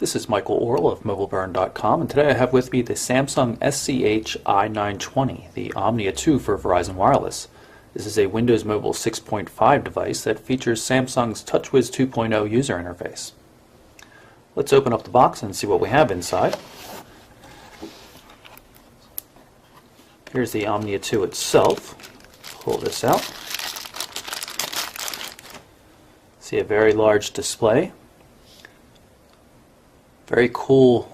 This is Michael Orl of MobileBurn.com, and today I have with me the Samsung SCH i920, the Omnia 2 for Verizon Wireless. This is a Windows Mobile 6.5 device that features Samsung's TouchWiz 2.0 user interface. Let's open up the box and see what we have inside. Here's the Omnia 2 itself. Pull this out. See a very large display. Very cool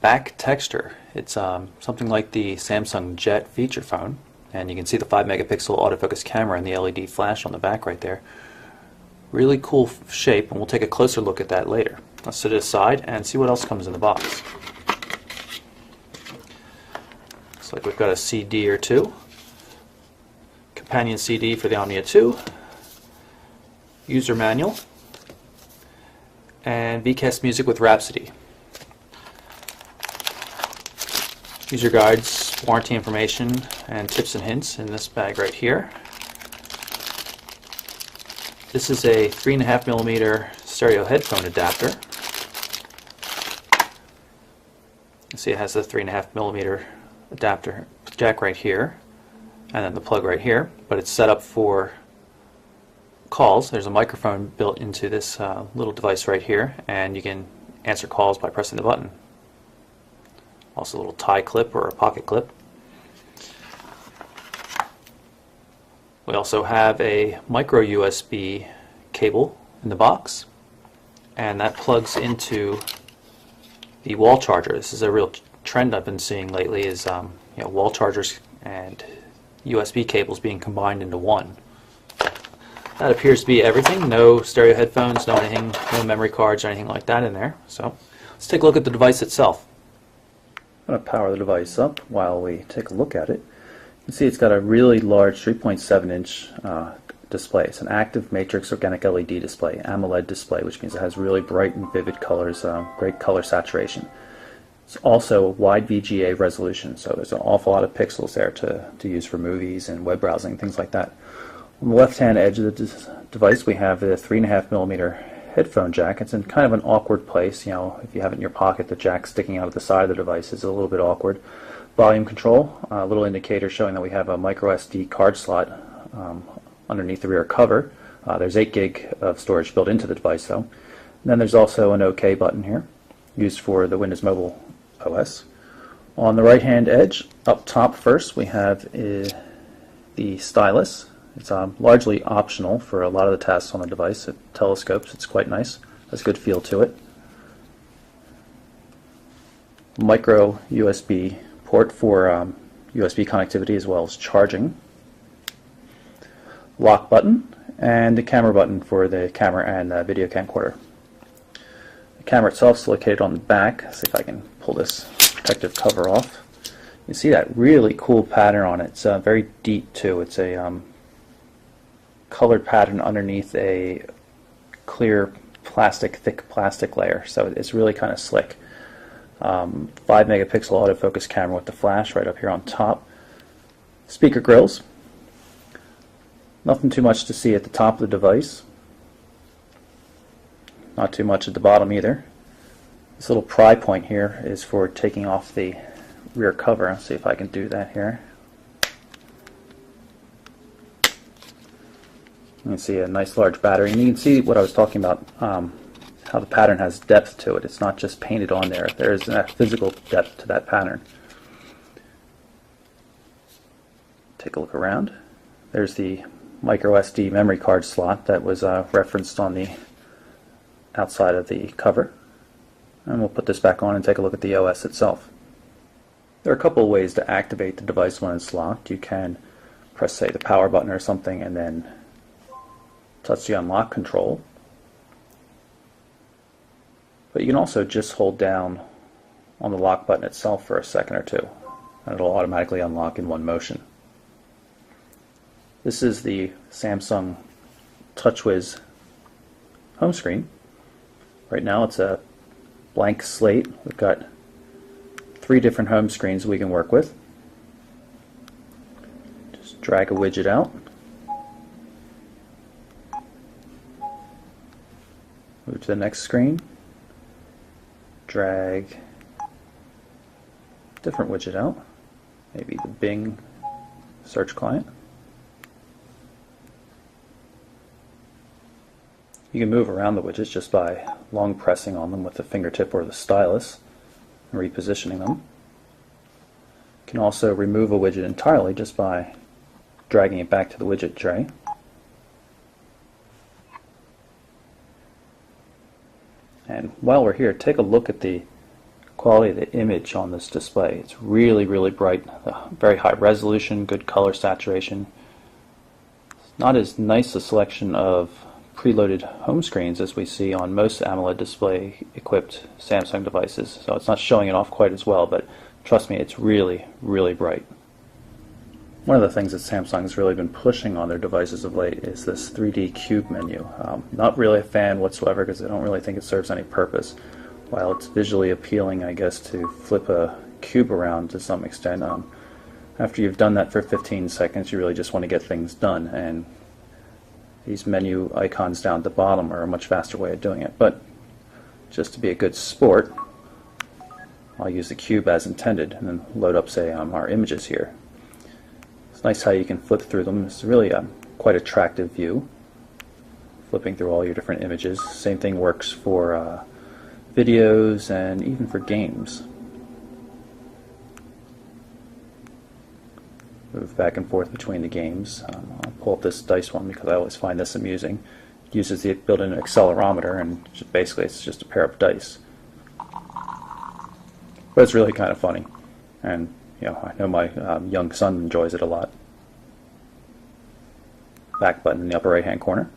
back texture. It's something like the Samsung Jet feature phone, and you can see the 5 megapixel autofocus camera and the LED flash on the back right there. Really cool shape, and we'll take a closer look at that later. Let's set it aside and see what else comes in the box. Looks like we've got a CD or two. Companion CD for the Omnia 2. User manual. And VCast music with Rhapsody. User guides, warranty information, and tips and hints in this bag right here. This is a 3.5mm stereo headphone adapter. You see it has the 3.5mm adapter jack right here, and then the plug right here, but it's set up for calls. There's a microphone built into this little device right here, and you can answer calls by pressing the button. Also a little tie clip or a pocket clip. We also have a micro USB cable in the box, and that plugs into the wall charger. This is a real trend I've been seeing lately, is wall chargers and USB cables being combined into one. That appears to be everything. No stereo headphones, no anything, no memory cards or anything like that in there. So let's take a look at the device itself. I'm going to power the device up while we take a look at it. You can see it's got a really large 3.7-inch display. It's an active matrix organic LED display, AMOLED display, which means it has really bright and vivid colors, great color saturation. It's also wide VGA resolution, so there's an awful lot of pixels there to use for movies and web browsing, things like that. On the left-hand edge of the device, we have a 3.5mm headphone jack. It's in kind of an awkward place. If you have it in your pocket, the jack sticking out of the side of the device is a little bit awkward. Volume control, a little indicator showing that we have a micro SD card slot underneath the rear cover. There's 8 gig of storage built into the device, though. And then there's also an OK button here, used for the Windows Mobile OS. On the right-hand edge, up top first, we have the stylus. It's largely optional for a lot of the tasks on the device. It telescopes. It's quite nice. Has a good feel to it. Micro USB port for USB connectivity as well as charging. Lock button, and the camera button for the camera and video camcorder. The camera itself is located on the back. Let's see if I can pull this protective cover off. You can see that really cool pattern on it. It's very deep too. It's a colored pattern underneath a clear thick plastic layer, so it's really kind of slick. 5 megapixel autofocus camera with the flash right up here on top. Speaker grills. Nothing too much to see at the top of the device. Not too much at the bottom either. This little pry point here is for taking off the rear cover. Let's see if I can do that here. You can see a nice large battery, and you can see what I was talking about, how the pattern has depth to it. It's not just painted on there. There is a physical depth to that pattern. Take a look around. There's the micro SD memory card slot that was referenced on the outside of the cover. And we'll put this back on and take a look at the OS itself. There are a couple of ways to activate the device when it's locked. You can press, say, the power button or something, and then touch the unlock control. But you can also just hold down on the lock button itself for a second or two, and it'll automatically unlock in one motion. This is the Samsung TouchWiz home screen. Right now it's a blank slate. We've got 3 different home screens we can work with. Just drag a widget out. Move to the next screen. drag a different widget out, maybe the Bing search client. You can move around the widgets just by long pressing on them with the fingertip or the stylus and repositioning them. You can also remove a widget entirely just by dragging it back to the widget tray. And while we're here, take a look at the quality of the image on this display. It's really, really bright, very high resolution, good color saturation. It's not as nice a selection of preloaded home screens as we see on most AMOLED display equipped Samsung devices, so it's not showing it off quite as well, but trust me, it's really, really bright. One of the things that Samsung has really been pushing on their devices of late is this 3D cube menu. Not really a fan whatsoever because I don't really think it serves any purpose. While it's visually appealing, I guess, to flip a cube around to some extent, after you've done that for 15 seconds, you really just want to get things done, and these menu icons down at the bottom are a much faster way of doing it. But just to be a good sport, I'll use the cube as intended and then load up, say, our images here. It's nice how you can flip through them. It's really a quite attractive view, flipping through all your different images. Same thing works for videos and even for games. Move back and forth between the games. I'll pull up this dice one because I always find this amusing. It uses the built-in accelerometer, and basically it's just a pair of dice. But it's really kind of funny, and I know my young son enjoys it a lot. Back button in the upper right-hand corner.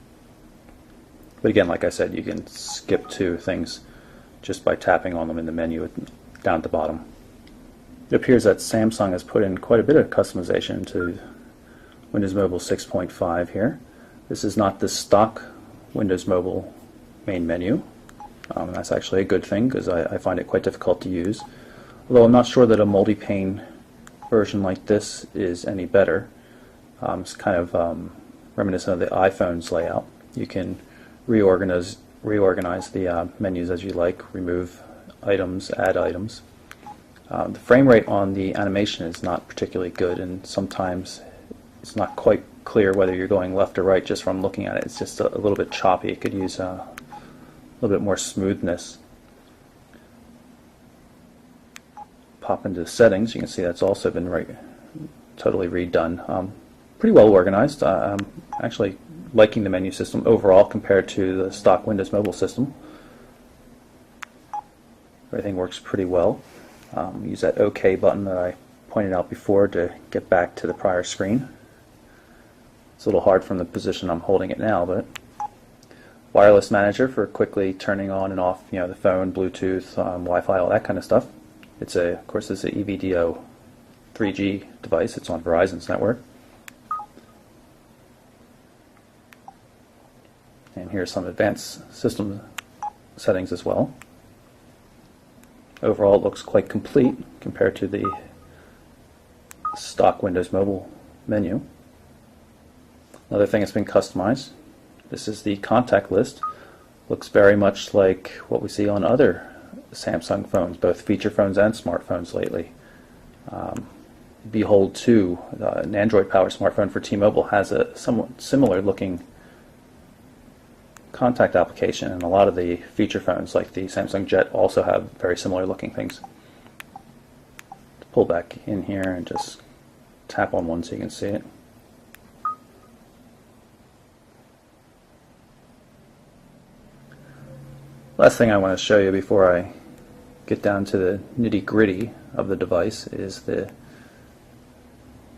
But again, like I said, you can skip to things just by tapping on them in the menu down at the bottom. It appears that Samsung has put in quite a bit of customization to Windows Mobile 6.5 here. This is not the stock Windows Mobile main menu. That's actually a good thing because I find it quite difficult to use. Although I'm not sure that a multi-pane version like this is any better. It's kind of reminiscent of the iPhone's layout. You can reorganize the menus as you like, remove items, add items. The frame rate on the animation is not particularly good, and sometimes it's not quite clear whether you're going left or right just from looking at it. It's just a little bit choppy. It could use a little bit more smoothness. Pop into settings. You can see that's also been totally redone. Pretty well organized. I'm actually liking the menu system overall compared to the stock Windows Mobile system. Everything works pretty well. Use that OK button that I pointed out before to get back to the prior screen. It's a little hard from the position I'm holding it now, but wireless manager for quickly turning on and off, the phone, Bluetooth, Wi-Fi, all that kind of stuff. Of course, it's an EVDO 3G device. It's on Verizon's network. And here's some advanced system settings as well. Overall, it looks quite complete compared to the stock Windows Mobile menu. Another thing that's been customized, this is the contact list. Looks very much like what we see on other Samsung phones, both feature phones and smartphones lately. Behold 2, an Android-powered smartphone for T-Mobile, has a somewhat similar looking contact application, and a lot of the feature phones like the Samsung Jet also have very similar looking things. Pull back in here and just tap on one so you can see it. Last thing I want to show you before I get down to the nitty-gritty of the device is the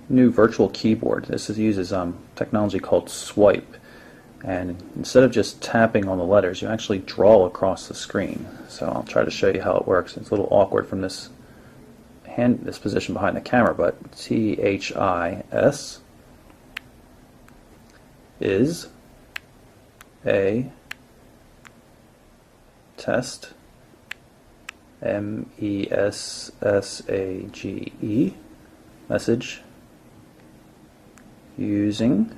new virtual keyboard. This uses technology called Swipe, and instead of just tapping on the letters, you actually draw across the screen. So I'll try to show you how it works. It's a little awkward from this position behind the camera, but THIS is a test, MESSAGE, message, using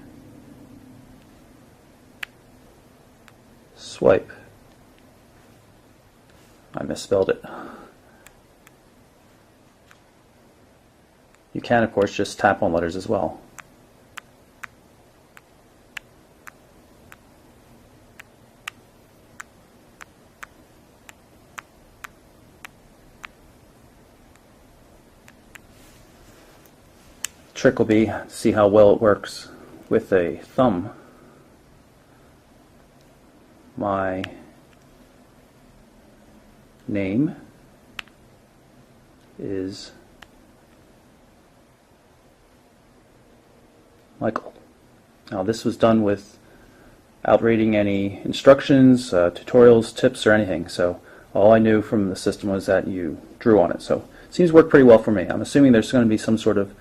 Swipe. I misspelled it. You can, of course, just tap on letters as well. Trick will be to see how well it works with a thumb. My name is Michael. Now this was done without reading any instructions, tutorials, tips, or anything. So all I knew from the system was that you drew on it. So it seems to work pretty well for me. I'm assuming there's going to be some sort of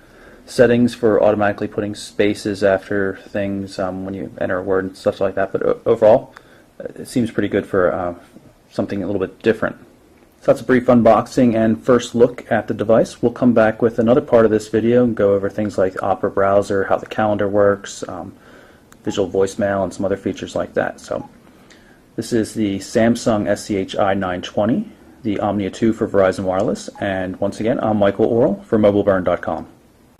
settings for automatically putting spaces after things when you enter a word and stuff like that. But overall, it seems pretty good for something a little bit different. So that's a brief unboxing and first look at the device. We'll come back with another part of this video and go over things like Opera Browser, how the calendar works, visual voicemail, and some other features like that. So this is the Samsung SCHI 920, the Omnia 2 for Verizon Wireless, and once again, I'm Michael Orrell for MobileBurn.com.